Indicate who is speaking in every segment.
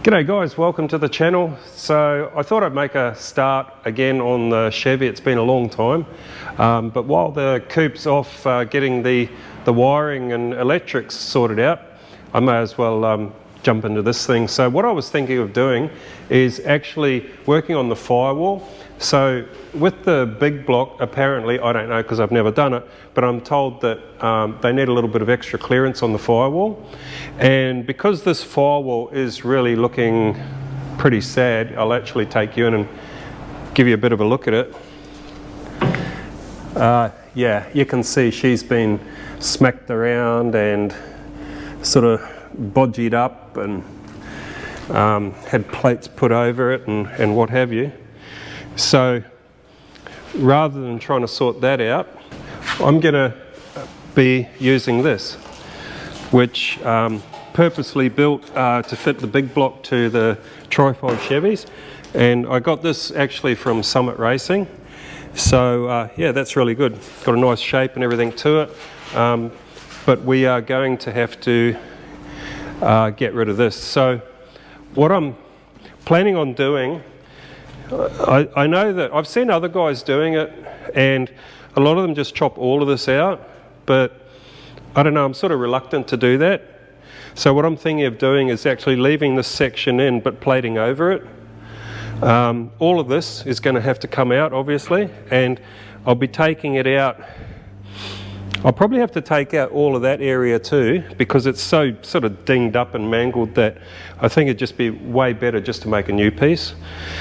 Speaker 1: G'day guys, welcome to the channel. So I thought I'd make a start again on the Chevy. It's been a long time, but while the coup's off getting the wiring and electrics sorted out, I may as well jump into this thing. So what I was thinking of doing is actually working on the firewall. So with the big block, apparently, I don't know because I've never done it, but I'm told that they need a little bit of extra clearance on the firewall. And because this firewall is really looking pretty sad, I'll actually take you in and give you a bit of a look at it. Yeah, you can see she's been smacked around and sort of bodged up and had plates put over it and what have you. So rather than trying to sort that out, I'm going to be using this, which purposely built to fit the big block to the Tri-Fold Chevys, and I got this actually from Summit Racing. So yeah, that's really good. Got a nice shape and everything to it, but we are going to have to get rid of this. So what I'm planning on doing, I know that I've seen other guys doing it, and a lot of them just chop all of this out, but I don't know, I'm sort of reluctant to do that. So what I'm thinking of doing is actually leaving this section in but plating over it. All of this is going to have to come out obviously, and I'll be taking it out. I'll probably have to take out all of that area too, because it's so sort of dinged up and mangled that I think it'd just be way better just to make a new piece.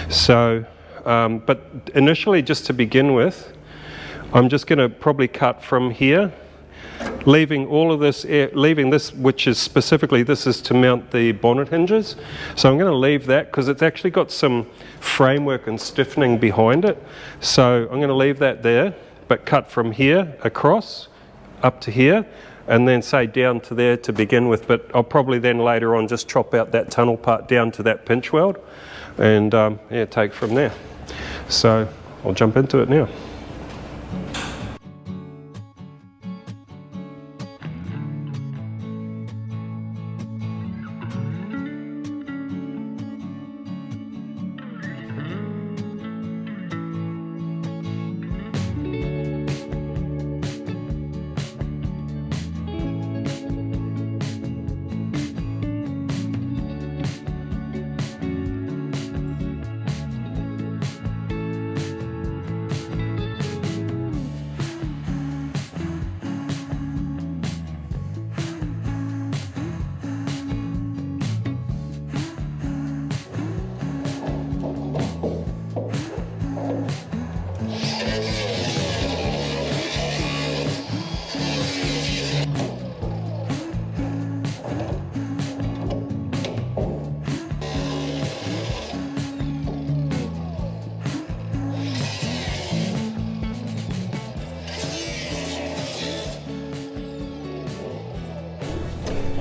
Speaker 1: So, but initially, just to begin with, I'm just going to probably cut from here, leaving all of this, leaving this, which is specifically, this is to mount the bonnet hinges. So I'm going to leave that because it's actually got some framework and stiffening behind it. So I'm going to leave that there, but cut from here across, up to here, and then say down to there to begin with, but I'll probably then later on just chop out that tunnel part down to that pinch weld and yeah, take from there. So I'll jump into it now.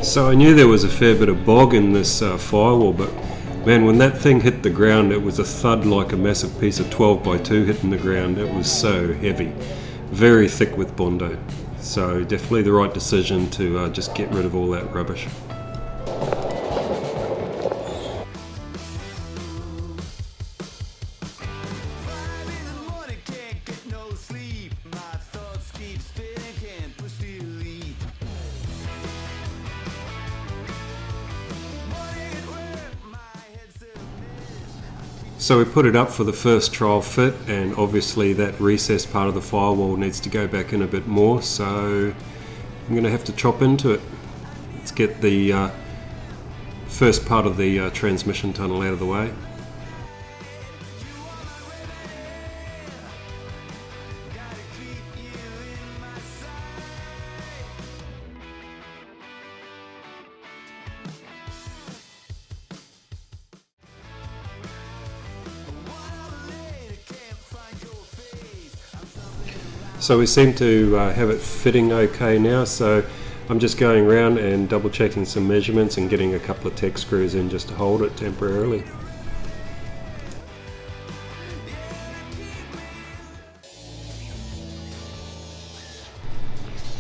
Speaker 1: So I knew there was a fair bit of bog in this firewall, but man, when that thing hit the ground, it was a thud like a massive piece of 12x2 hitting the ground. It was so heavy, very thick with Bondo. So definitely the right decision to just get rid of all that rubbish. So we put it up for the first trial fit, and obviously that recessed part of the firewall needs to go back in a bit more, so I'm going to have to chop into it. Let's get the first part of the transmission tunnel out of the way. So we seem to have it fitting okay now, so I'm just going around and double checking some measurements and getting a couple of tech screws in just to hold it temporarily.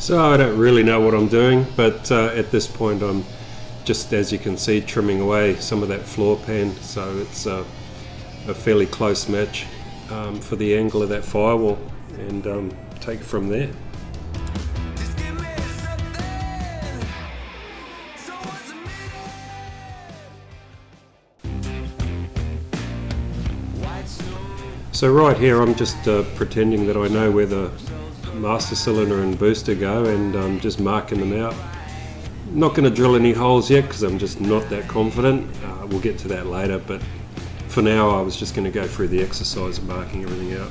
Speaker 1: So I don't really know what I'm doing, but at this point I'm just as you can see, trimming away some of that floor pan, so it's a fairly close match for the angle of that firewall, and take it from there. So right here I'm just pretending that I know where the master cylinder and booster go, and I'm just marking them out. Not going to drill any holes yet because I'm just not that confident. We'll get to that later, but for now I was just going to go through the exercise of marking everything out.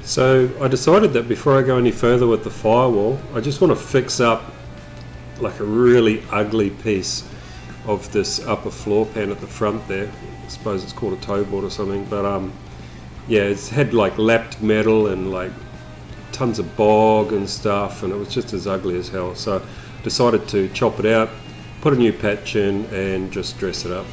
Speaker 1: So I decided that before I go any further with the firewall, I just want to fix up like a really ugly piece of this upper floor pan at the front there. I suppose it's called a toe board or something, but yeah, it's had like lapped metal and like tons of bog and stuff, and it was just as ugly as hell. So I decided to chop it out, put a new patch in, and just dress it up.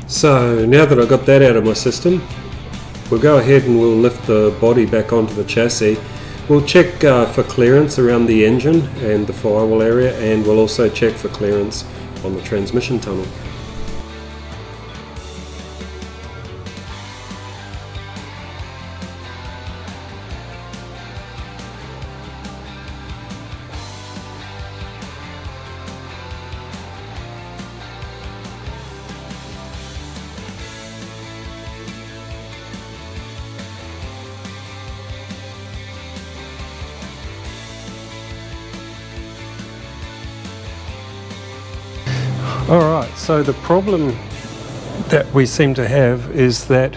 Speaker 1: So now that I've got that out of my system, we'll go ahead and we'll lift the body back onto the chassis. We'll check for clearance around the engine and the firewall area, and we'll also check for clearance on the transmission tunnel. Alright, so the problem that we seem to have is that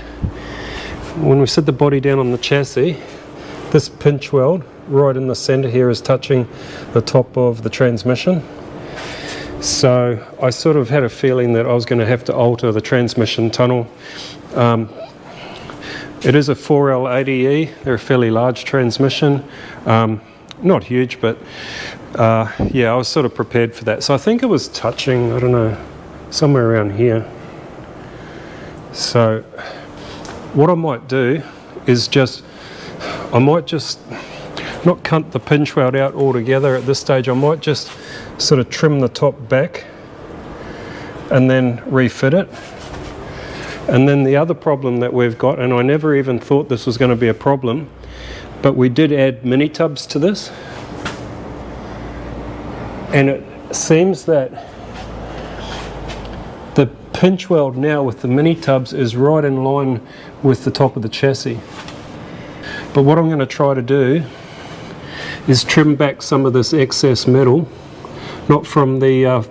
Speaker 1: when we set the body down on the chassis, this pinch weld right in the center here is touching the top of the transmission. So I sort of had a feeling that I was going to have to alter the transmission tunnel. It is a 4L80E, they're a fairly large transmission. Not huge, but yeah, I was sort of prepared for that. So I think it was touching, I don't know, somewhere around here. So what I might do is I might just not cut the pinch weld out altogether at this stage. I might just sort of trim the top back and then refit it. And then the other problem that we've got, and I never even thought this was going to be a problem, but we did add mini tubs to this. And it seems that the pinch weld now with the mini tubs is right in line with the top of the chassis. But what I'm going to try to do is trim back some of this excess metal, not from the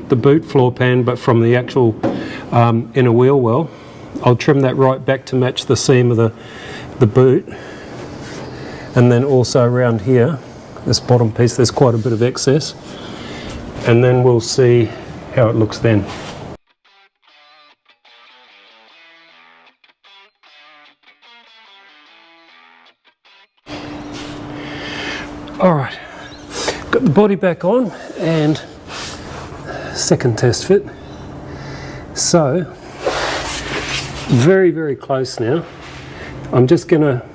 Speaker 1: boot floor pan, but from the actual inner wheel well. I'll trim that right back to match the seam of the boot, and then also around here, this bottom piece, there's quite a bit of excess, and then we'll see how it looks then. Alright, got the body back on and second test fit. So, very, very close now. I'm just going to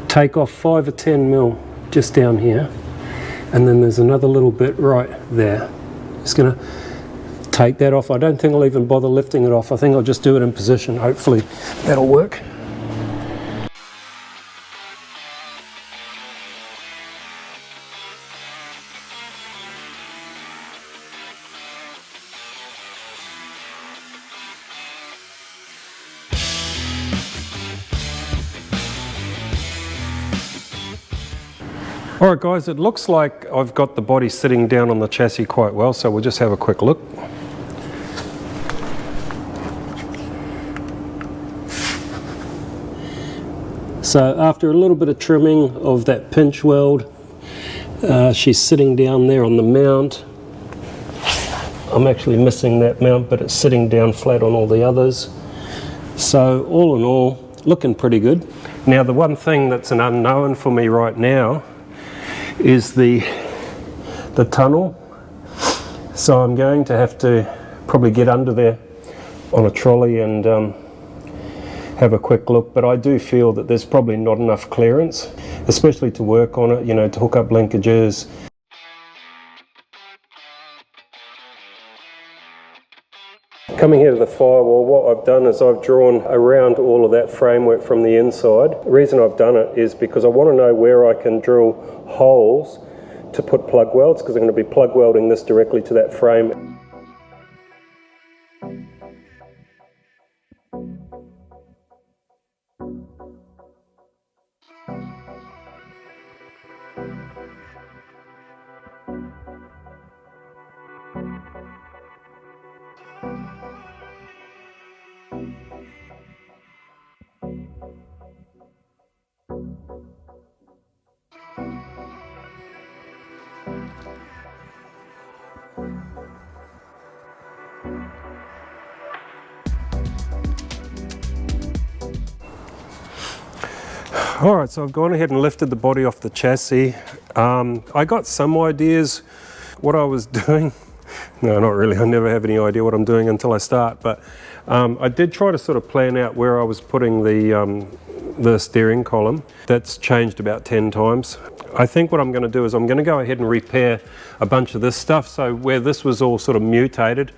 Speaker 1: take off 5 or 10 mil just down here, and then there's another little bit right there. Just going to take that off. I don't think I'll even bother lifting it off. I think I'll just do it in position. Hopefully that'll work. Alright guys, it looks like I've got the body sitting down on the chassis quite well, so we'll just have a quick look. So after a little bit of trimming of that pinch weld, she's sitting down there on the mount. I'm actually missing that mount, but it's sitting down flat on all the others. So all in all, looking pretty good. Now the one thing that's an unknown for me right now is the tunnel. So I'm going to have to probably get under there on a trolley and have a quick look, but I do feel that there's probably not enough clearance, especially to work on it, you know, to hook up linkages. Coming here to the firewall, what I've done is I've drawn around all of that framework from the inside. The reason I've done it is because I want to know where I can drill holes to put plug welds, because I'm going to be plug welding this directly to that frame. Alright, so I've gone ahead and lifted the body off the chassis. I got some ideas what I was doing. No, not really. I never have any idea what I'm doing until I start, but I did try to sort of plan out where I was putting the steering column. That's changed about 10 times. I think what I'm going to do is I'm going to go ahead and repair a bunch of this stuff. So where this was all sort of mutated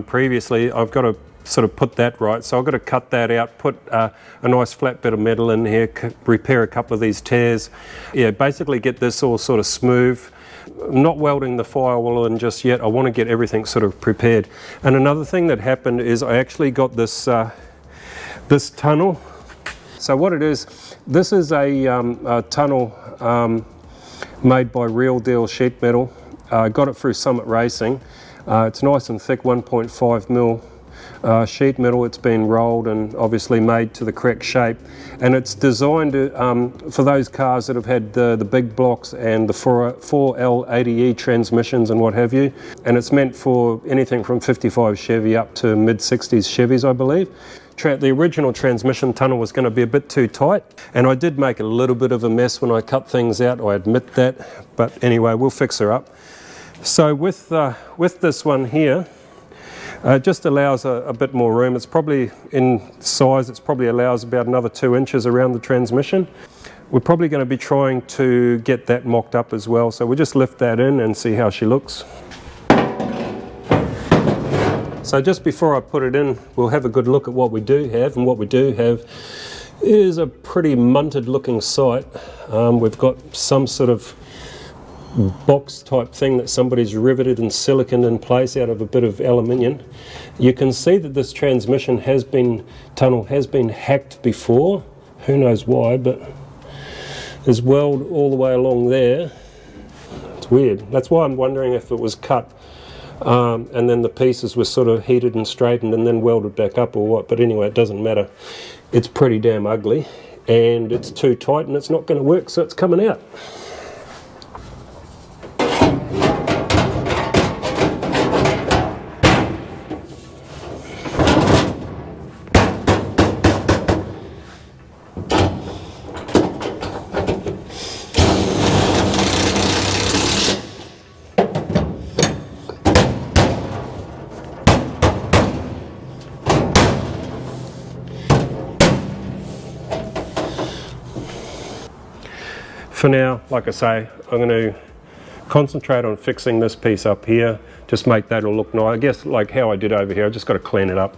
Speaker 1: previously, I've got to sort of put that right. So I've got to cut that out, put a nice flat bit of metal in here, repair a couple of these tears. Yeah, basically get this all sort of smooth. I'm not welding the firewall in just yet. I want to get everything sort of prepared. And another thing that happened is I actually got this this tunnel. So what it is, this is a tunnel made by Real Deal sheet metal. I got it through Summit Racing. It's nice and thick, 1.5 mil sheet metal. It's been rolled and obviously made to the correct shape, and it's designed to, for those cars that have had the big blocks and the 4L80E transmissions and what have you, and it's meant for anything from 55 Chevy up to mid-60s Chevys, I believe. The original transmission tunnel was going to be a bit too tight, and I did make a little bit of a mess when I cut things out, I admit that, but anyway, we'll fix her up. So with this one here, it just allows a bit more room. It's probably, in size, it probably allows about another 2 inches around the transmission. We're probably going to be trying to get that mocked up as well, so we'll just lift that in and see how she looks. So just before I put it in, we'll have a good look at what we do have, and what we do have is a pretty munted looking sight. We've got some sort of box type thing that somebody's riveted and siliconed in place out of a bit of aluminium. You can see that this transmission tunnel has been hacked before. Who knows why, but there's weld all the way along there. It's weird. That's why I'm wondering if it was cut and then the pieces were sort of heated and straightened and then welded back up or what. But anyway, it doesn't matter. It's pretty damn ugly, and it's too tight and it's not going to work, so it's coming out. For now, like I say, I'm going to concentrate on fixing this piece up here, just make that all look nice. I guess like how I did over here, I just got to clean it up.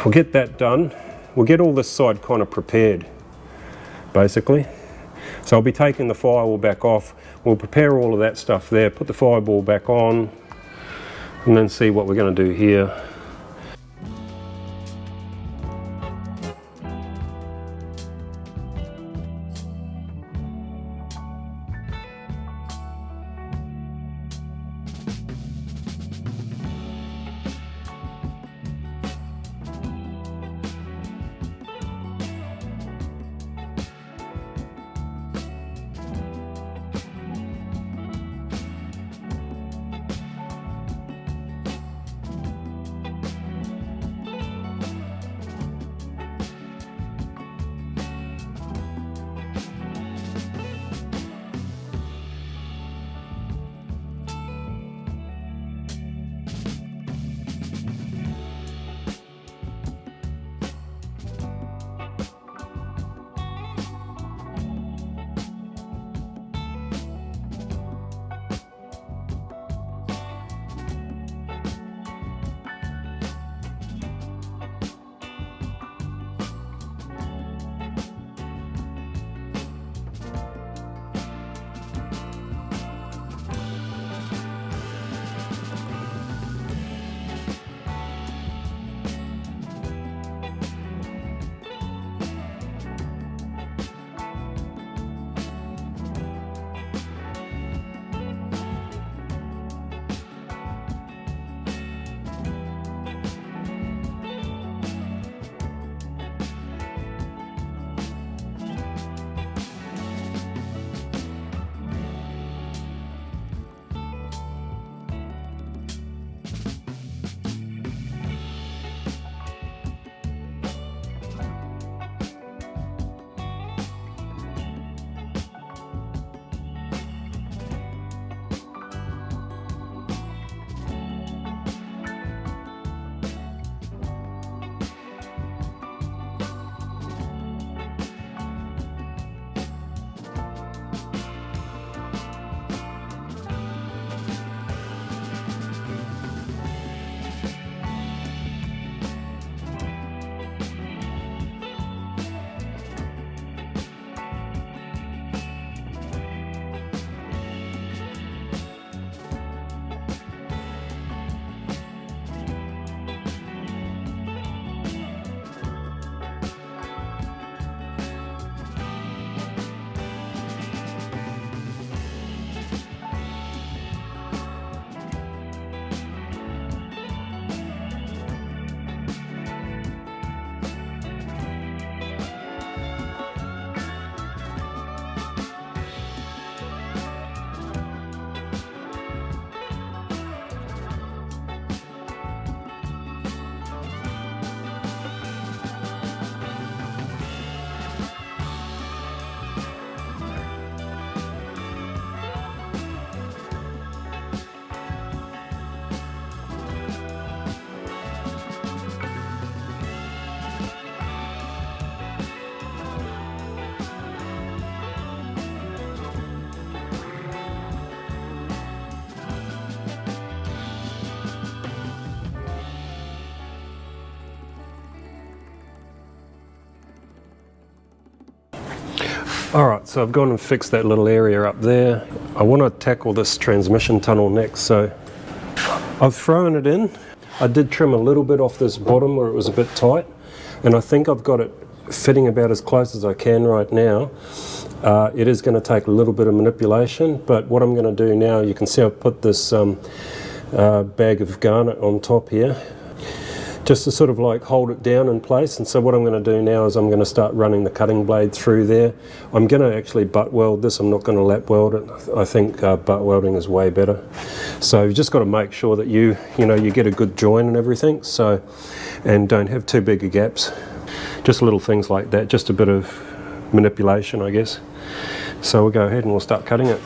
Speaker 1: We'll get that done. We'll get all this side kind of prepared, basically. So I'll be taking the firewall back off. We'll prepare all of that stuff there, put the firewall back on, and then see what we're going to do here. Alright, so I've gone and fixed that little area up there. I want to tackle this transmission tunnel next, so I've thrown it in. I did trim a little bit off this bottom where it was a bit tight, and I think I've got it fitting about as close as I can right now. It is going to take a little bit of manipulation, but what I'm going to do now, you can see I've put this bag of garnet on top here, just to sort of like hold it down in place. And so what I'm going to do now is I'm going to start running the cutting blade through there. I'm going to actually butt weld this. I'm not going to lap weld it. I think butt welding is way better. So you've just got to make sure that you get a good join and everything. So, and don't have too big of gaps. Just little things like that. Just a bit of manipulation, I guess. So we'll go ahead and we'll start cutting it.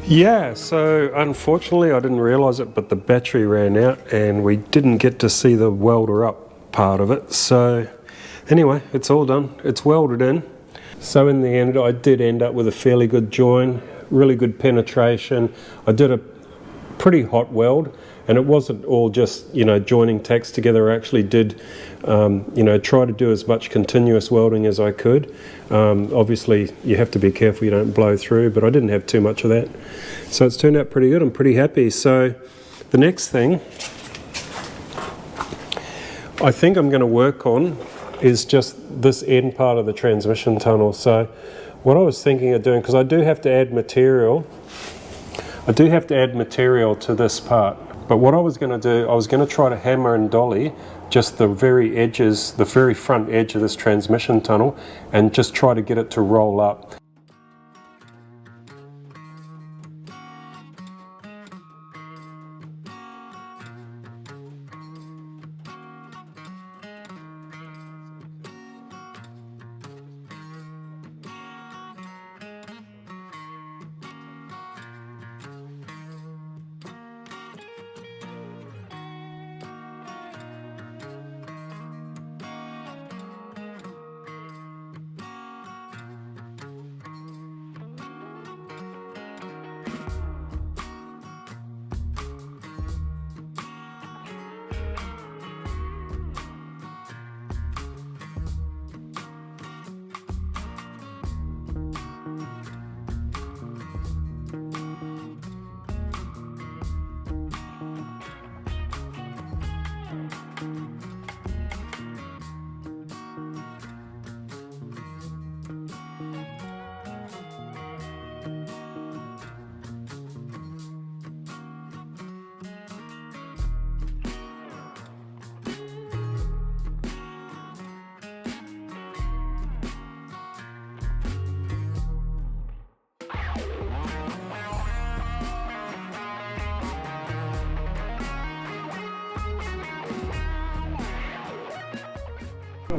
Speaker 1: Yeah, so unfortunately I didn't realise it, but the battery ran out and we didn't get to see the welder up part of it. So anyway, it's all done. It's welded in. So in the end, I did end up with a fairly good join, really good penetration. I did a pretty hot weld, and it wasn't all just, joining tacks together. I actually did, try to do as much continuous welding as I could. Obviously, you have to be careful you don't blow through, but I didn't have too much of that. So it's turned out pretty good. I'm pretty happy. So the next thing I think I'm going to work on is just this end part of the transmission tunnel. So what I was thinking of doing, because I do have to add material, to this part. But what I was going to do, I was going to try to hammer and dolly just the very edges, the very front edge of this transmission tunnel, and just try to get it to roll up.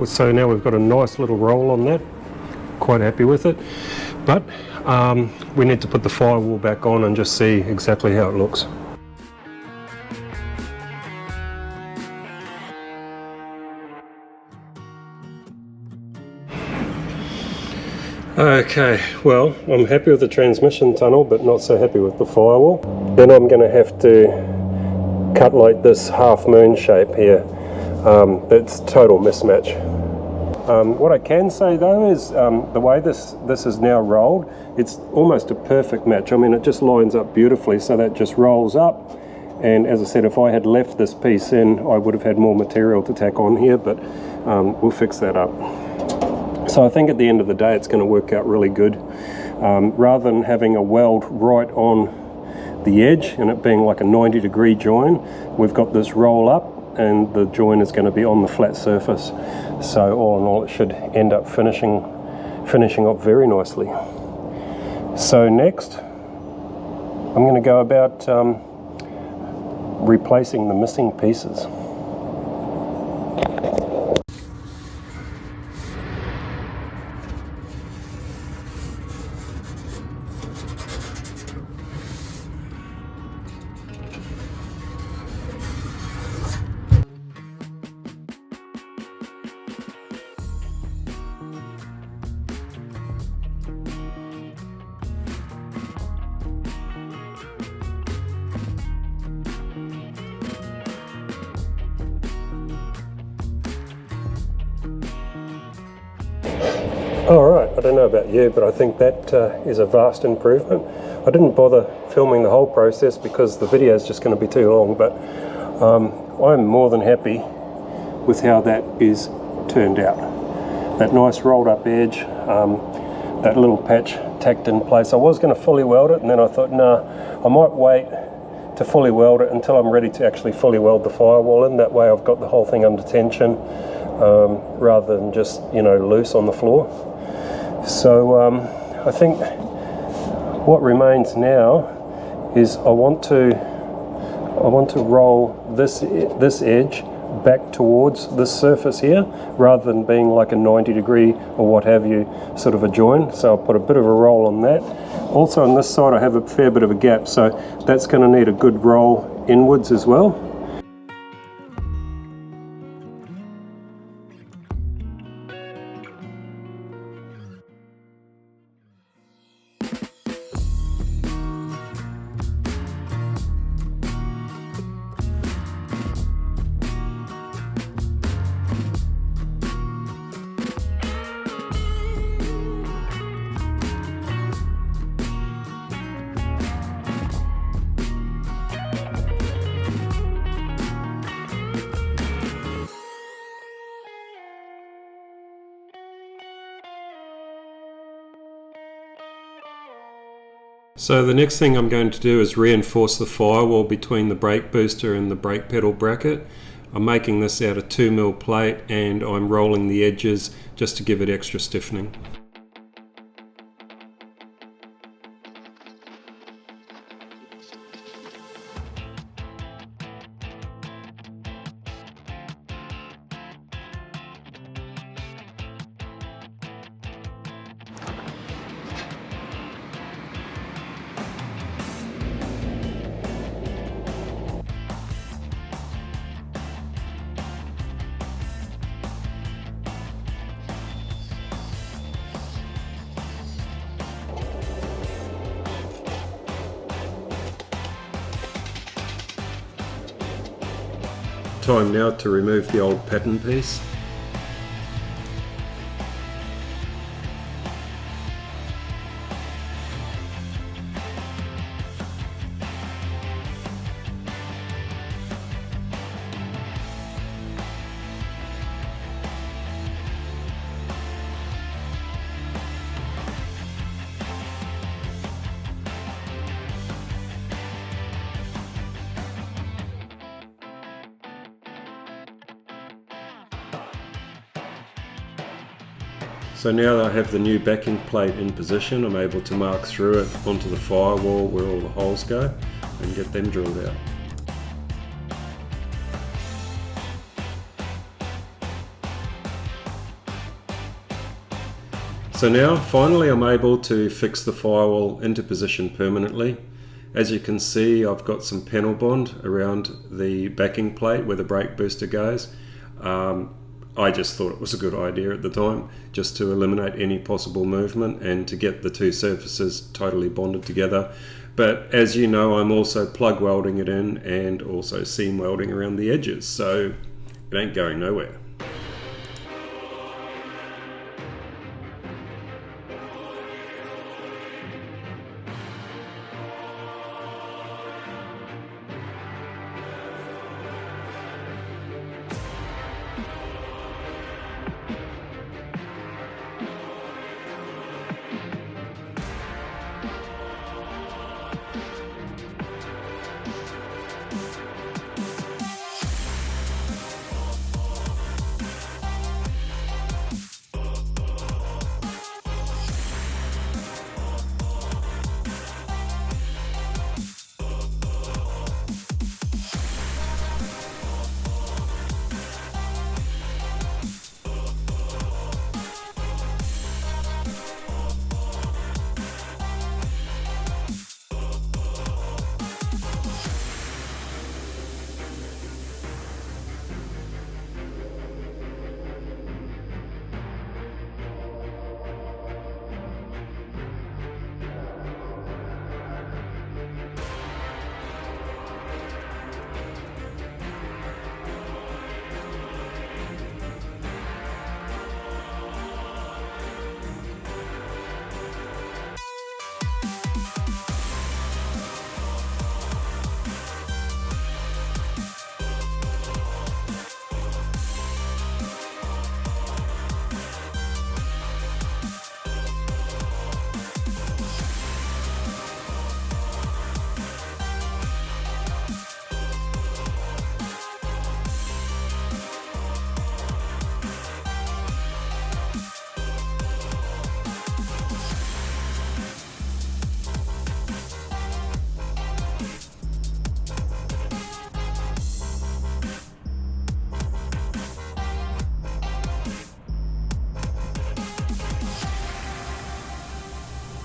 Speaker 1: So now we've got a nice little roll on that, quite happy with it, but we need to put the firewall back on and just see exactly how it looks. Okay, well, I'm happy with the transmission tunnel, but not so happy with the firewall. Then I'm going to have to cut like this half moon shape here. That's total mismatch. What I can say though is the way this is now rolled, it's almost a perfect match. I mean, it just lines up beautifully, so that just rolls up. And as I said, if I had left this piece in, I would have had more material to tack on here, but we'll fix that up. So I think at the end of the day, it's going to work out really good. Rather than having a weld right on the edge and it being like a 90-degree join, we've got this roll up and the join is going to be on the flat surface. So all in all, it should end up finishing up very nicely. So next, I'm going to go about replacing the missing pieces. Alright, I don't know about you, but I think that is a vast improvement. I didn't bother filming the whole process because the video is just going to be too long, but I'm more than happy with how that is turned out. That nice rolled up edge, that little patch tacked in place. I was going to fully weld it, and then I thought, nah, I might wait to fully weld it until I'm ready to actually fully weld the firewall in. That way I've got the whole thing under tension rather than just, you know, loose on the floor. So I think what remains now is I want to roll this edge back towards this surface here, rather than being like a 90-degree or what have you sort of a join. So I'll put a bit of a roll on that. Also on this side I have a fair bit of a gap, so that's going to need a good roll inwards as well. So the next thing I'm going to do is reinforce the firewall between the brake booster and the brake pedal bracket. I'm making this out of 2mm plate and I'm rolling the edges just to give it extra stiffening. Time now to remove the old pattern piece. So now that I have the new backing plate in position, I'm able to mark through it onto the firewall where all the holes go and get them drilled out. So now finally I'm able to fix the firewall into position permanently. As you can see, I've got some panel bond around the backing plate where the brake booster goes. I just thought it was a good idea at the time, just to eliminate any possible movement and to get the two surfaces totally bonded together. But as you know, I'm also plug welding it in and also seam welding around the edges, so it ain't going nowhere.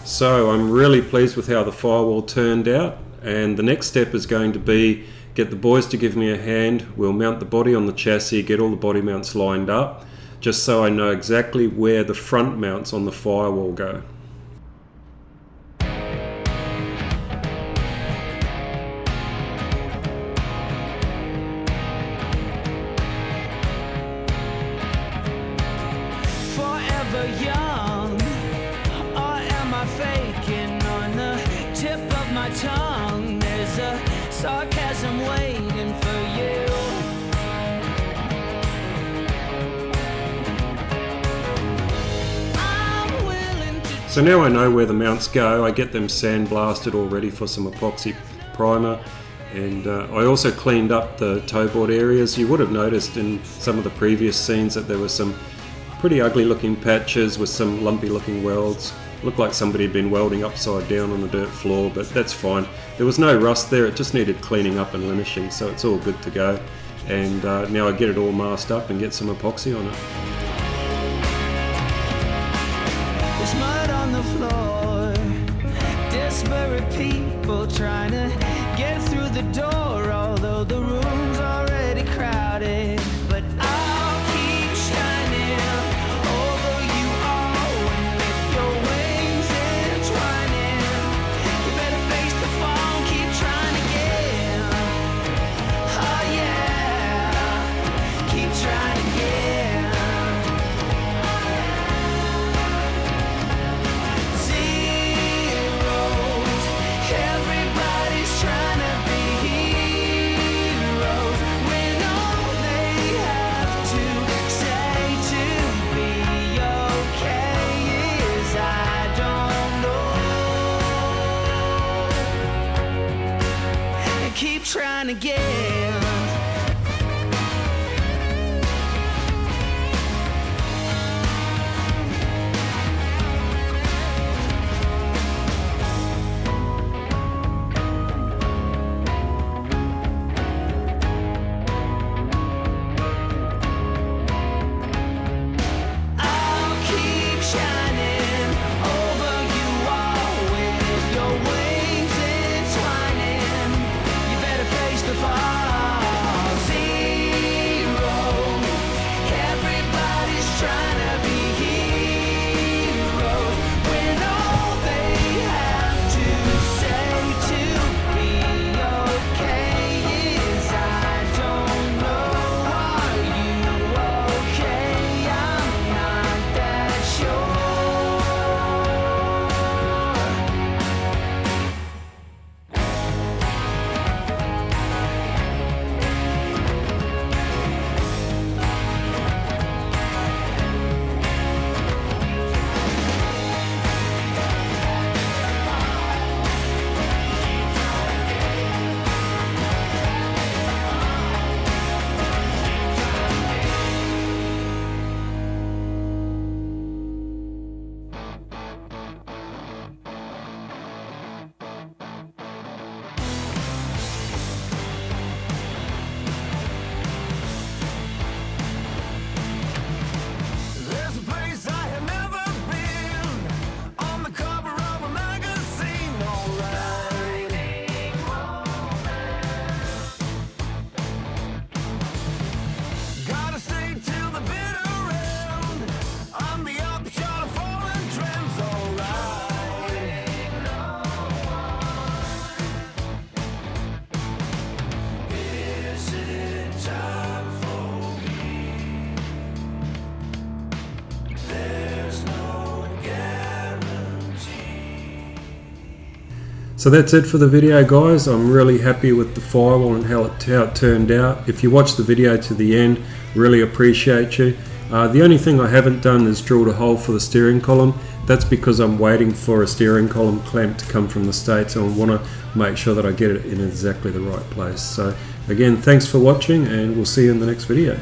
Speaker 1: So I'm really pleased with how the firewall turned out, and the next step is going to be get the boys to give me a hand. We'll mount the body on the chassis, get all the body mounts lined up, just so I know exactly where the front mounts on the firewall go.
Speaker 2: Forever young, or am I faking? On the tip of my tongue, there's a sarcasm waiting for you. I'm willing to.
Speaker 1: So now I know where the mounts go. I get them sandblasted all ready for some epoxy primer, and I also cleaned up the toe board areas. You would have noticed in some of the previous scenes that there were some pretty ugly looking patches with some lumpy looking welds. Looked like somebody had been welding upside down on the dirt floor, but that's fine. There was no rust there, it just needed cleaning up and linishing, so it's all good to go. And now I get it all masked up and get some epoxy on it.
Speaker 2: There's mud on the floor, disparate people trying to get through the door, although the room's already crowded. But I'll keep shining over you all and with your wings entwining. You better face the fall and keep trying again. Oh yeah, keep trying again. Zeros, everybody's trying to be heroes.
Speaker 1: So that's it for the video, guys. I'm really happy with the firewall and how it turned out. If you watched the video to the end, really appreciate you. The only thing I haven't done is drilled a hole for the steering column. That's because I'm waiting for a steering column clamp to come from the States, and I want to make sure that I get it in exactly the right place. So again, thanks for watching, and we'll see you in the next video.